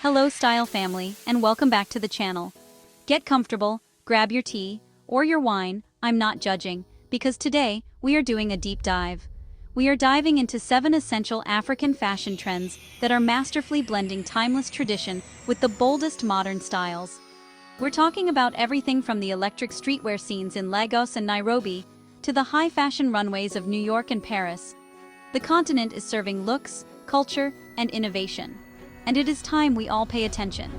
Hello Style family, and welcome back to the channel. Get comfortable, grab your tea, or your wine, I'm not judging, because today, we are doing a deep dive. We are diving into 7 essential African fashion trends that are masterfully blending timeless tradition with the boldest modern styles. We're talking about everything from the electric streetwear scenes in Lagos and Nairobi, to the high-fashion runways of New York and Paris. The continent is serving looks, culture, and innovation. And it is time we all pay attention.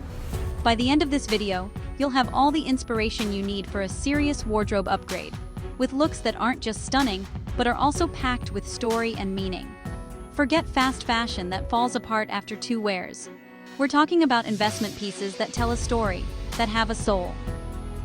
By the end of this video, you'll have all the inspiration you need for a serious wardrobe upgrade, with looks that aren't just stunning, but are also packed with story and meaning. Forget fast fashion that falls apart after 2 wears. We're talking about investment pieces that tell a story, that have a soul.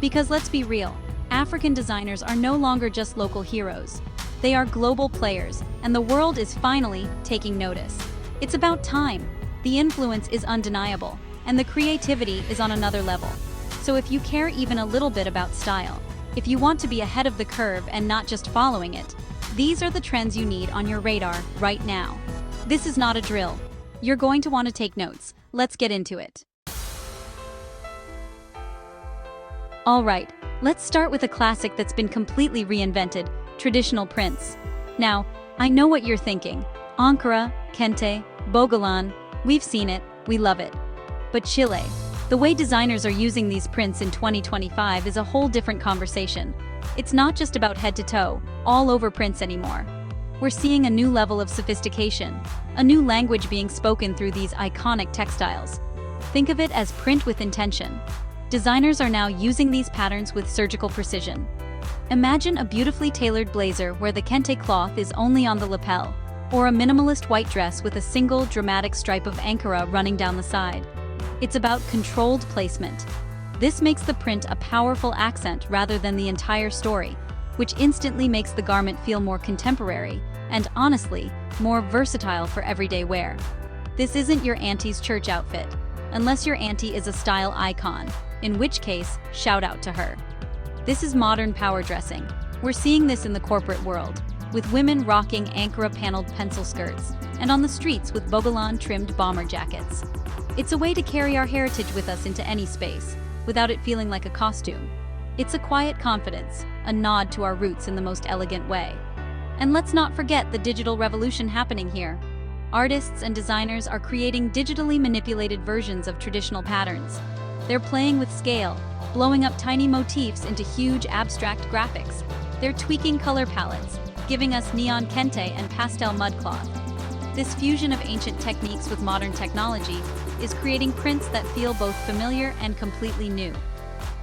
Because let's be real, African designers are no longer just local heroes. They are global players, and the world is finally taking notice. It's about time. The influence is undeniable, and the creativity is on another level. So if you care even a little bit about style, if you want to be ahead of the curve and not just following it, these are the trends you need on your radar right now. This is not a drill. You're going to want to take notes. Let's get into it. All right, let's start with a classic that's been completely reinvented, traditional prints. Now, I know what you're thinking. Ankara, Kente, Bogolan, we've seen it, we love it. But Chile, the way designers are using these prints in 2025 is a whole different conversation. It's not just about head to toe, all over prints anymore. We're seeing a new level of sophistication, a new language being spoken through these iconic textiles. Think of it as print with intention. Designers are now using these patterns with surgical precision. Imagine a beautifully tailored blazer where the kente cloth is only on the lapel, or a minimalist white dress with a single dramatic stripe of Ankara running down the side. It's about controlled placement. This makes the print a powerful accent rather than the entire story, which instantly makes the garment feel more contemporary and, honestly, more versatile for everyday wear. This isn't your auntie's church outfit, unless your auntie is a style icon, in which case, shout out to her. This is modern power dressing. We're seeing this in the corporate world, with women rocking Ankara-paneled pencil skirts, and on the streets with Bogolan-trimmed bomber jackets. It's a way to carry our heritage with us into any space, without it feeling like a costume. It's a quiet confidence, a nod to our roots in the most elegant way. And let's not forget the digital revolution happening here. Artists and designers are creating digitally manipulated versions of traditional patterns. They're playing with scale, blowing up tiny motifs into huge abstract graphics. They're tweaking color palettes, giving us neon kente and pastel mudcloth. This fusion of ancient techniques with modern technology is creating prints that feel both familiar and completely new.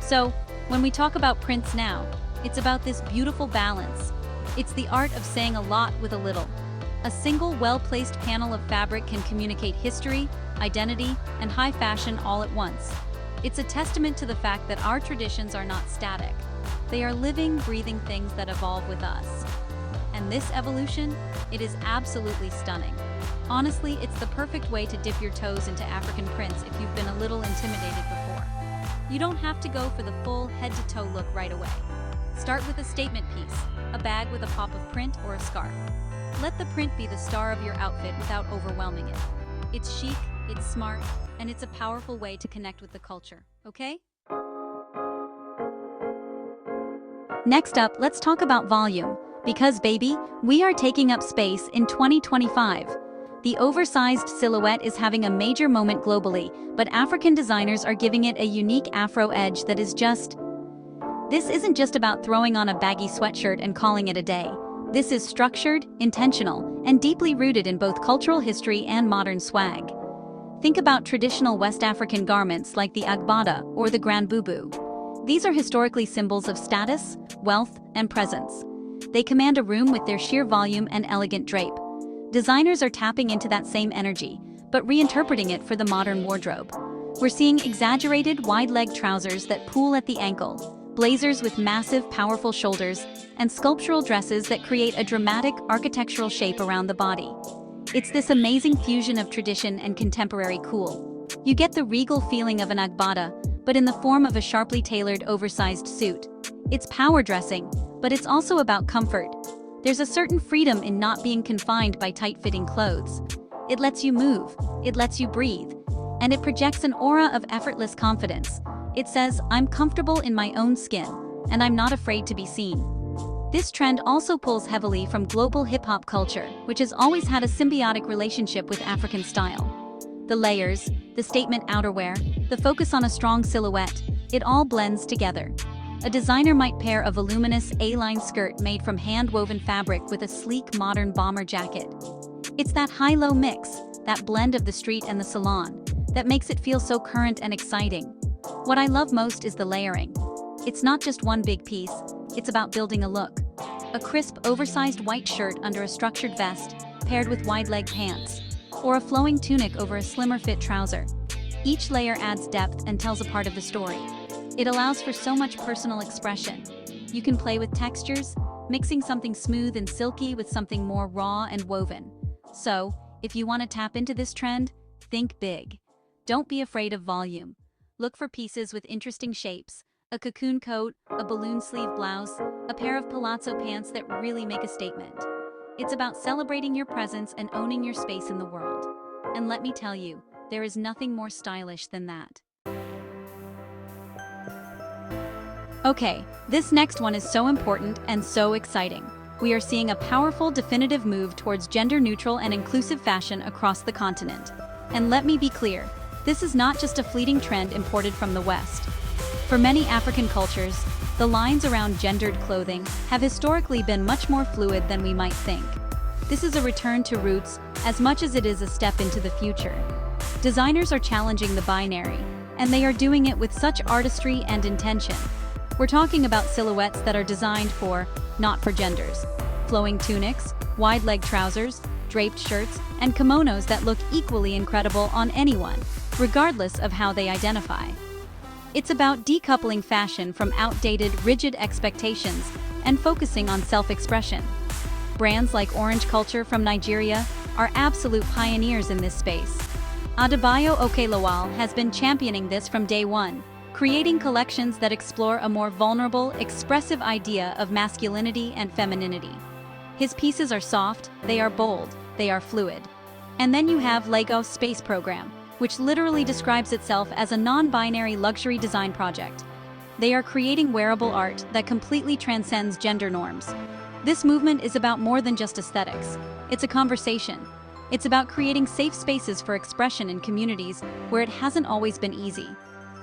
So, when we talk about prints now, it's about this beautiful balance. It's the art of saying a lot with a little. A single well-placed panel of fabric can communicate history, identity, and high fashion all at once. It's a testament to the fact that our traditions are not static. They are living, breathing things that evolve with us. And this evolution, it is absolutely stunning. Honestly, it's the perfect way to dip your toes into African prints if you've been a little intimidated before. You don't have to go for the full head-to-toe look right away. Start with a statement piece, a bag with a pop of print or a scarf. Let the print be the star of your outfit without overwhelming it. It's chic, it's smart, and it's a powerful way to connect with the culture, okay? Next up, let's talk about volume. Because baby, we are taking up space in 2025. The oversized silhouette is having a major moment globally, but African designers are giving it a unique Afro edge that is just... This isn't just about throwing on a baggy sweatshirt and calling it a day. This is structured, intentional, and deeply rooted in both cultural history and modern swag. Think about traditional West African garments like the agbada or the grand bubu. These are historically symbols of status, wealth, and presence. They command a room with their sheer volume and elegant drape. Designers are tapping into that same energy, but reinterpreting it for the modern wardrobe. We're seeing exaggerated, wide-leg trousers that pool at the ankle, blazers with massive, powerful shoulders, and sculptural dresses that create a dramatic, architectural shape around the body. It's this amazing fusion of tradition and contemporary cool. You get the regal feeling of an agbada, but in the form of a sharply tailored, oversized suit. It's power dressing, but it's also about comfort. There's a certain freedom in not being confined by tight-fitting clothes. It lets you move, it lets you breathe, and it projects an aura of effortless confidence. It says, "I'm comfortable in my own skin, and I'm not afraid to be seen." This trend also pulls heavily from global hip-hop culture, which has always had a symbiotic relationship with African style. The layers, the statement outerwear, the focus on a strong silhouette, it all blends together. A designer might pair a voluminous A-line skirt made from hand-woven fabric with a sleek modern bomber jacket. It's that high-low mix, that blend of the street and the salon, that makes it feel so current and exciting. What I love most is the layering. It's not just one big piece, it's about building a look. A crisp, oversized white shirt under a structured vest, paired with wide-leg pants, or a flowing tunic over a slimmer fit trouser. Each layer adds depth and tells a part of the story. It allows for so much personal expression. You can play with textures, mixing something smooth and silky with something more raw and woven. So, if you want to tap into this trend, think big. Don't be afraid of volume. Look for pieces with interesting shapes, a cocoon coat, a balloon sleeve blouse, a pair of palazzo pants that really make a statement. It's about celebrating your presence and owning your space in the world. And let me tell you, there is nothing more stylish than that. Okay, this next one is so important and so exciting. We are seeing a powerful, definitive move towards gender-neutral and inclusive fashion across the continent. And let me be clear, this is not just a fleeting trend imported from the West. For many African cultures, the lines around gendered clothing have historically been much more fluid than we might think. This is a return to roots as much as it is a step into the future. Designers are challenging the binary, and they are doing it with such artistry and intention. We're talking about silhouettes that are designed for, not for genders. Flowing tunics, wide-leg trousers, draped shirts, and kimonos that look equally incredible on anyone, regardless of how they identify. It's about decoupling fashion from outdated, rigid expectations and focusing on self-expression. Brands like Orange Culture from Nigeria are absolute pioneers in this space. Adebayo Okelawal has been championing this from day one, creating collections that explore a more vulnerable, expressive idea of masculinity and femininity. His pieces are soft, they are bold, they are fluid. And then you have Lagos Space Program, which literally describes itself as a non-binary luxury design project. They are creating wearable art that completely transcends gender norms. This movement is about more than just aesthetics. It's a conversation. It's about creating safe spaces for expression in communities where it hasn't always been easy.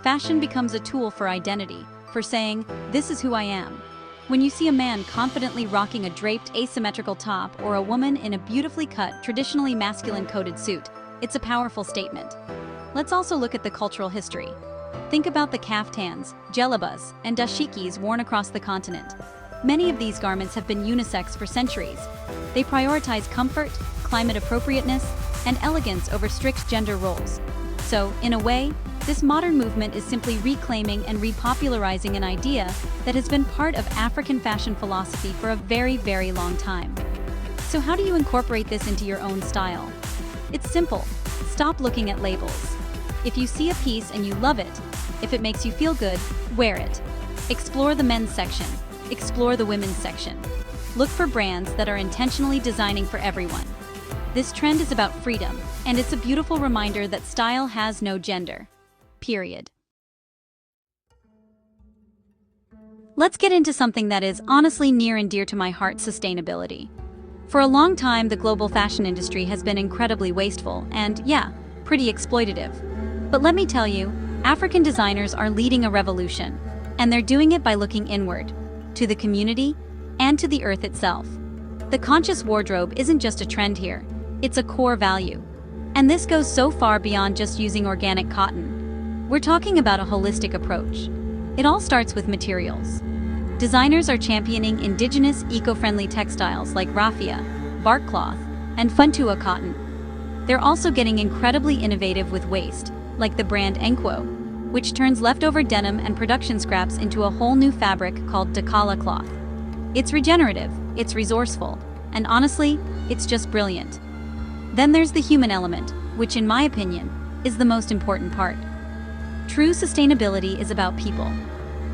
Fashion becomes a tool for identity, for saying, "This is who I am." When you see a man confidently rocking a draped asymmetrical top or a woman in a beautifully cut, traditionally masculine coated suit, it's a powerful statement. Let's also look at the cultural history. Think about the kaftans, djellabas, and dashikis worn across the continent. Many of these garments have been unisex for centuries. They prioritize comfort, climate appropriateness, and elegance over strict gender roles. So, in a way, this modern movement is simply reclaiming and repopularizing an idea that has been part of African fashion philosophy for a very, very long time. So how do you incorporate this into your own style? It's simple. Stop looking at labels. If you see a piece and you love it, if it makes you feel good, wear it. Explore the men's section. Explore the women's section. Look for brands that are intentionally designing for everyone. This trend is about freedom, and it's a beautiful reminder that style has no gender. Period. Let's get into something that is honestly near and dear to my heart: sustainability. For a long time, the global fashion industry has been incredibly wasteful and, yeah, pretty exploitative. But let me tell you, African designers are leading a revolution, and they're doing it by looking inward, to the community, and to the earth itself. The conscious wardrobe isn't just a trend here, it's a core value. And this goes so far beyond just using organic cotton. We're talking about a holistic approach. It all starts with materials. Designers are championing indigenous, eco-friendly textiles like raffia, bark cloth, and funtua cotton. They're also getting incredibly innovative with waste, like the brand Enquo, which turns leftover denim and production scraps into a whole new fabric called Dakala cloth. It's regenerative, it's resourceful, and honestly, it's just brilliant. Then there's the human element, which in my opinion, is the most important part. True sustainability is about people.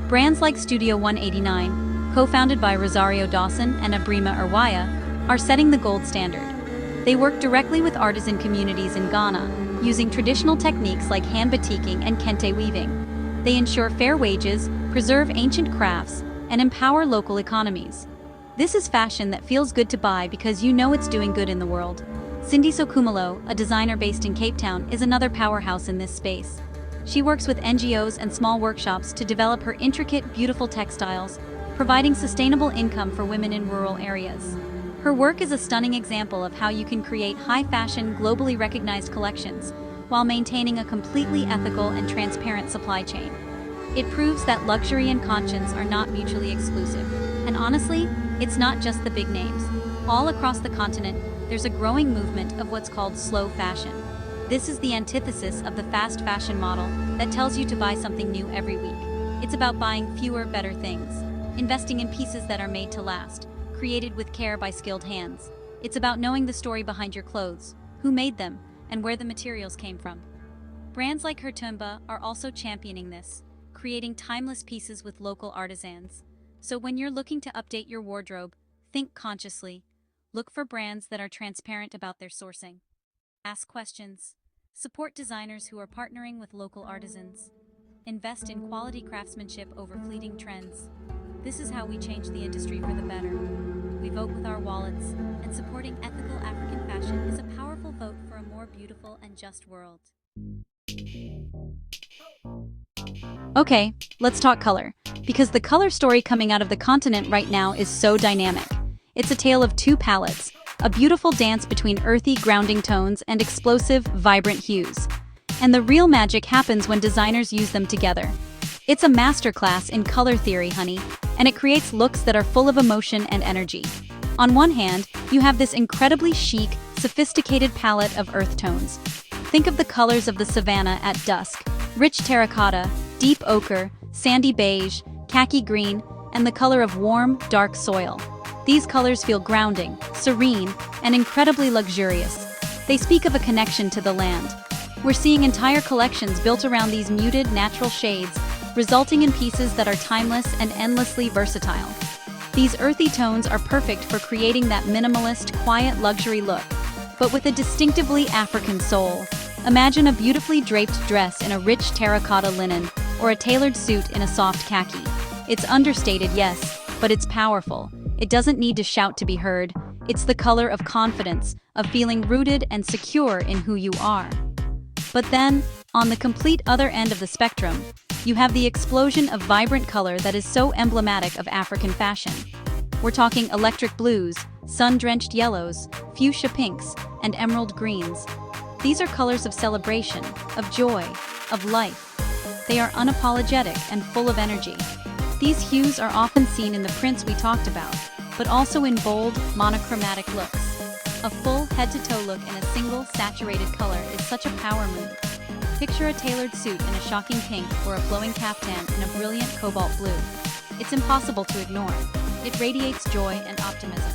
Brands like Studio 189, co-founded by Rosario Dawson and Abrima Urwaya, are setting the gold standard. They work directly with artisan communities in Ghana, using traditional techniques like hand batiking and kente weaving. They ensure fair wages, preserve ancient crafts, and empower local economies. This is fashion that feels good to buy because you know it's doing good in the world. Cindy Sokumalo, a designer based in Cape Town, is another powerhouse in this space. She works with NGOs and small workshops to develop her intricate, beautiful textiles, providing sustainable income for women in rural areas. Her work is a stunning example of how you can create high-fashion, globally recognized collections while maintaining a completely ethical and transparent supply chain. It proves that luxury and conscience are not mutually exclusive. And honestly, it's not just the big names. All across the continent, there's a growing movement of what's called slow fashion. This is the antithesis of the fast fashion model that tells you to buy something new every week. It's about buying fewer, better things, investing in pieces that are made to last, created with care by skilled hands. It's about knowing the story behind your clothes, who made them, and where the materials came from. Brands like Hertumba are also championing this, creating timeless pieces with local artisans. So when you're looking to update your wardrobe, think consciously. Look for brands that are transparent about their sourcing. Ask questions. Support designers who are partnering with local artisans. Invest in quality craftsmanship over fleeting trends. This is how we change the industry for the better. We vote with our wallets, and supporting ethical African fashion is a powerful vote for a more beautiful and just world. Okay, let's talk color, because the color story coming out of the continent right now is so dynamic. It's a tale of two palettes, a beautiful dance between earthy, grounding tones and explosive, vibrant hues. And the real magic happens when designers use them together. It's a masterclass in color theory, honey, and it creates looks that are full of emotion and energy. On one hand, you have this incredibly chic, sophisticated palette of earth tones. Think of the colors of the savanna at dusk: rich terracotta, deep ochre, sandy beige, khaki green, and the color of warm, dark soil. These colors feel grounding, serene, and incredibly luxurious. They speak of a connection to the land. We're seeing entire collections built around these muted, natural shades, resulting in pieces that are timeless and endlessly versatile. These earthy tones are perfect for creating that minimalist, quiet luxury look, but with a distinctively African soul. Imagine a beautifully draped dress in a rich terracotta linen, or a tailored suit in a soft khaki. It's understated, yes, but it's powerful. It doesn't need to shout to be heard. It's the color of confidence, of feeling rooted and secure in who you are. But then, on the complete other end of the spectrum, you have the explosion of vibrant color that is so emblematic of African fashion. We're talking electric blues, sun-drenched yellows, fuchsia pinks, and emerald greens. These are colors of celebration, of joy, of life. They are unapologetic and full of energy. These hues are often seen in the prints we talked about, but also in bold, monochromatic looks. A full head-to-toe look in a single, saturated color is such a power move. Picture a tailored suit in a shocking pink or a flowing caftan in a brilliant cobalt blue. It's impossible to ignore. It radiates joy and optimism.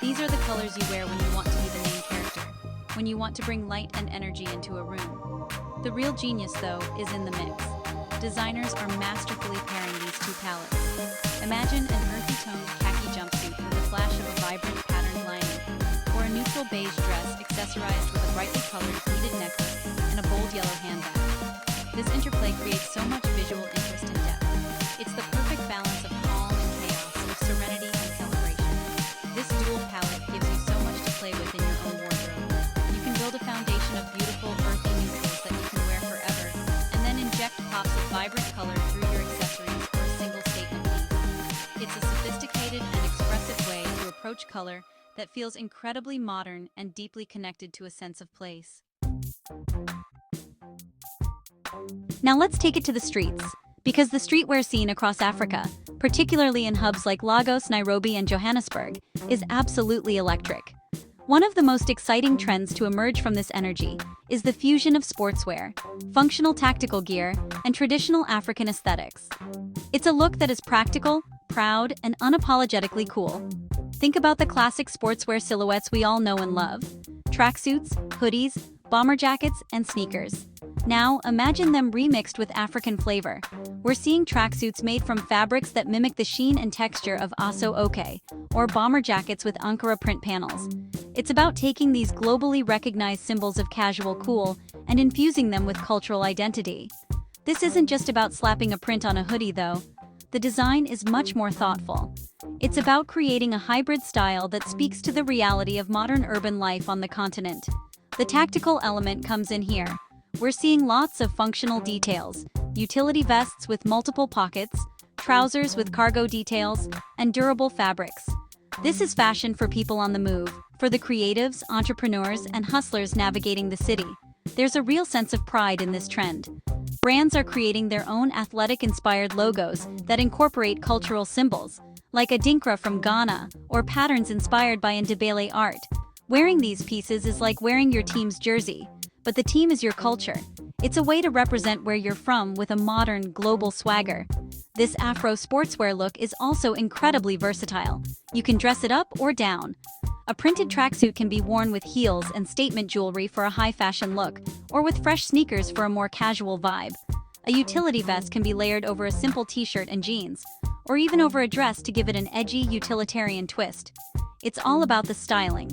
These are the colors you wear when you want to be the main character, when you want to bring light and energy into a room. The real genius, though, is in the mix. Designers are masterfully pairing these two palettes. Imagine an earthy-toned khaki jumpsuit with a flash of a vibrant patterned lining, or a neutral beige dress accessorized with a brightly colored pleated necklace and a bold yellow handbag. This interplay creates so much visual interest and depth. It's the perfect balance of calm and chaos, of serenity and celebration. This dual palette gives you so much to play with in your own wardrobe. You can build a foundation of beautiful, earthy neutrals that you can wear forever, and then inject pops of vibrant color through your accessories for a single statement piece. It's a sophisticated and expressive way to approach color that feels incredibly modern and deeply connected to a sense of place. Now let's take it to the streets, because the streetwear scene across Africa, particularly in hubs like Lagos, Nairobi, and Johannesburg, is absolutely electric. One of the most exciting trends to emerge from this energy is the fusion of sportswear, functional tactical gear, and traditional African aesthetics. It's a look that is practical, proud, and unapologetically cool. Think about the classic sportswear silhouettes we all know and love: tracksuits, hoodies, bomber jackets, and sneakers. Now, imagine them remixed with African flavor. We're seeing tracksuits made from fabrics that mimic the sheen and texture of Aso Oke, or bomber jackets with Ankara print panels. It's about taking these globally recognized symbols of casual cool and infusing them with cultural identity. This isn't just about slapping a print on a hoodie, though. The design is much more thoughtful. It's about creating a hybrid style that speaks to the reality of modern urban life on the continent. The tactical element comes in here. We're seeing lots of functional details: utility vests with multiple pockets, trousers with cargo details, and durable fabrics. This is fashion for people on the move, for the creatives, entrepreneurs, and hustlers navigating the city. There's a real sense of pride in this trend. Brands are creating their own athletic-inspired logos that incorporate cultural symbols, like Adinkra from Ghana, or patterns inspired by Ndebele art. Wearing these pieces is like wearing your team's jersey, but the team is your culture. It's a way to represent where you're from with a modern, global swagger. This Afro sportswear look is also incredibly versatile. You can dress it up or down. A printed tracksuit can be worn with heels and statement jewelry for a high-fashion look, or with fresh sneakers for a more casual vibe. A utility vest can be layered over a simple t-shirt and jeans, or even over a dress to give it an edgy, utilitarian twist. It's all about the styling.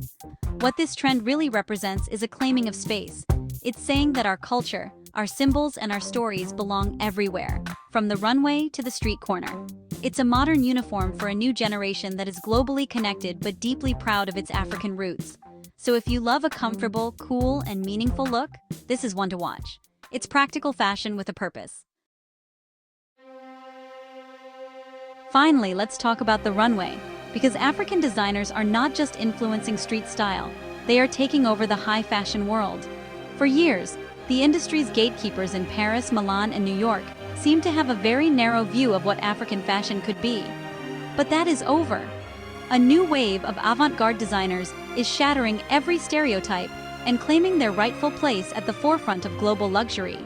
What this trend really represents is a claiming of space. It's saying that our culture, our symbols, and our stories belong everywhere, from the runway to the street corner. It's a modern uniform for a new generation that is globally connected but deeply proud of its African roots. So if you love a comfortable, cool, and meaningful look, this is one to watch. It's practical fashion with a purpose. Finally, let's talk about the runway, because African designers are not just influencing street style, they are taking over the high fashion world. For years, the industry's gatekeepers in Paris, Milan, and New York seemed to have a very narrow view of what African fashion could be. But that is over. A new wave of avant-garde designers is shattering every stereotype and claiming their rightful place at the forefront of global luxury.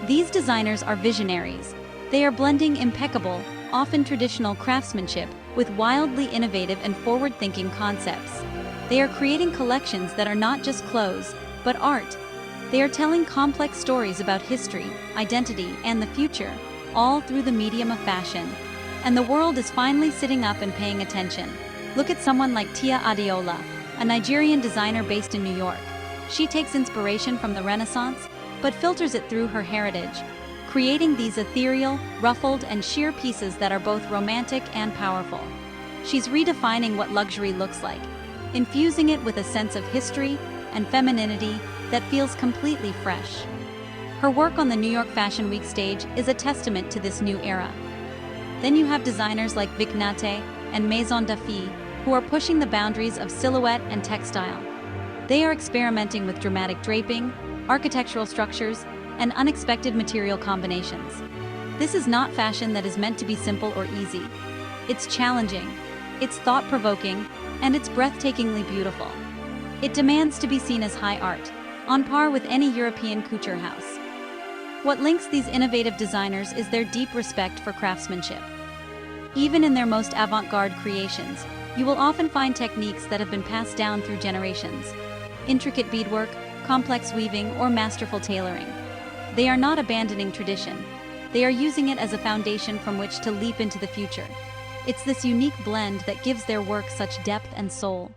These designers are visionaries. They are blending impeccable, often traditional craftsmanship with wildly innovative and forward-thinking concepts. They are creating collections that are not just clothes, but art. They are telling complex stories about history, identity, and the future, all through the medium of fashion. And the world is finally sitting up and paying attention. Look at someone like Tia Adeola, a Nigerian designer based in New York. She takes inspiration from the Renaissance, but filters it through her heritage, creating these ethereal, ruffled, and sheer pieces that are both romantic and powerful. She's redefining what luxury looks like, infusing it with a sense of history and femininity that feels completely fresh. Her work on the New York Fashion Week stage is a testament to this new era. Then you have designers like Vic Nate and Maison Dafii, who are pushing the boundaries of silhouette and textile. They are experimenting with dramatic draping, architectural structures, and unexpected material combinations. This is not fashion that is meant to be simple or easy. It's challenging, it's thought-provoking, and it's breathtakingly beautiful. It demands to be seen as high art, on par with any European couture house. What links these innovative designers is their deep respect for craftsmanship. Even in their most avant-garde creations, you will often find techniques that have been passed down through generations. Intricate beadwork, complex weaving, or masterful tailoring. They are not abandoning tradition. They are using it as a foundation from which to leap into the future. It's this unique blend that gives their work such depth and soul.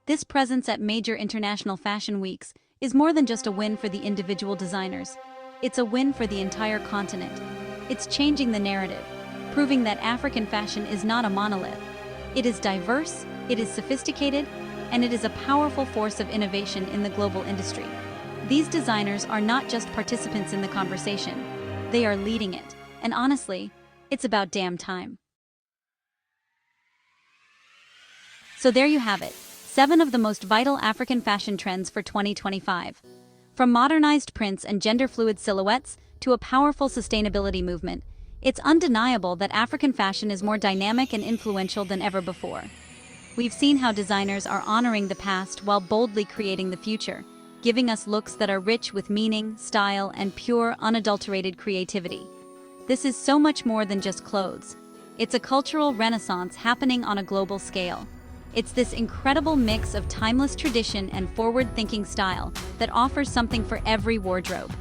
This presence at major international fashion weeks is more than just a win for the individual designers. It's a win for the entire continent. It's changing the narrative, proving that African fashion is not a monolith. It is diverse, it is sophisticated, and it is a powerful force of innovation in the global industry. These designers are not just participants in the conversation, they are leading it. And honestly, it's about damn time. So there you have it, 7 of the most vital African fashion trends for 2025. From modernized prints and gender-fluid silhouettes to a powerful sustainability movement, it's undeniable that African fashion is more dynamic and influential than ever before. We've seen how designers are honoring the past while boldly creating the future, giving us looks that are rich with meaning, style, and pure, unadulterated creativity. This is so much more than just clothes. It's a cultural renaissance happening on a global scale. It's this incredible mix of timeless tradition and forward-thinking style that offers something for every wardrobe.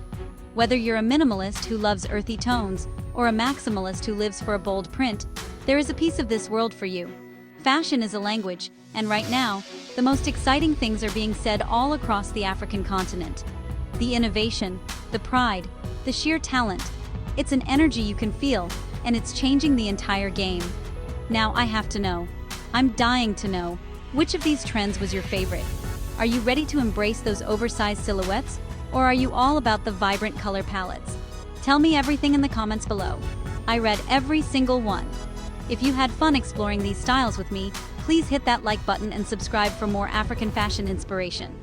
Whether you're a minimalist who loves earthy tones or a maximalist who lives for a bold print, there is a piece of this world for you. Fashion is a language, and right now, the most exciting things are being said all across the African continent. The innovation, the pride, the sheer talent. It's an energy you can feel, and it's changing the entire game. Now I have to know. I'm dying to know. Which of these trends was your favorite? Are you ready to embrace those oversized silhouettes? Or are you all about the vibrant color palettes? Tell me everything in the comments below. I read every single one. If you had fun exploring these styles with me, please hit that like button and subscribe for more African fashion inspiration.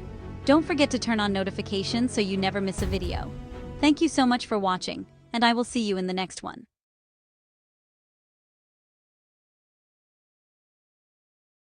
Don't forget to turn on notifications so you never miss a video. Thank you so much for watching, and I will see you in the next one.